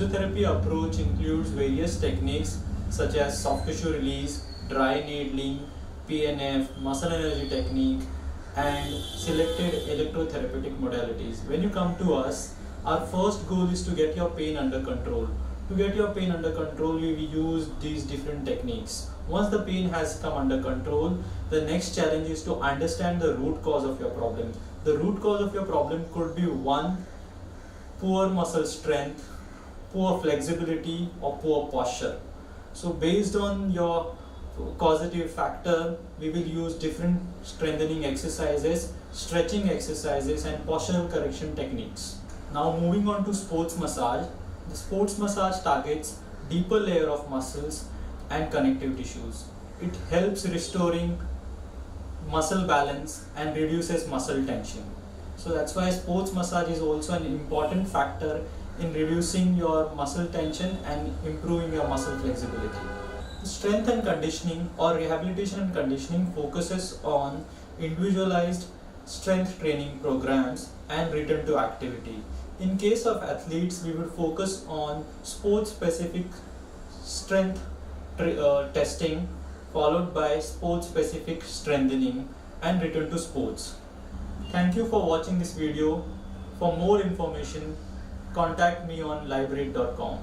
physiotherapy approach includes various techniques such as soft tissue release, dry needling, PNF, muscle energy technique, and selected electrotherapeutic modalities. When you come to us, our first goal is to get your pain under control. To get your pain under control, we use these different techniques. Once the pain has come under control, the next challenge is to understand the root cause of your problem. The root cause of your problem could be one, poor muscle strength, poor flexibility, or poor posture. So based on your causative factor, we will use different strengthening exercises, stretching exercises, and postural correction techniques. Now moving on to sports massage. The sports massage targets deeper layer of muscles and connective tissues. It helps restoring muscle balance and reduces muscle tension. So that's why sports massage is also an important factor in reducing your muscle tension and improving your muscle flexibility. Strength and conditioning or rehabilitation and conditioning focuses on individualized strength training programs and return to activity. In case of athletes, we will focus on sport-specific strength testing, followed by sport-specific strengthening and return to sports. Thank you for watching this video. For more information, contact me on lybrate.com.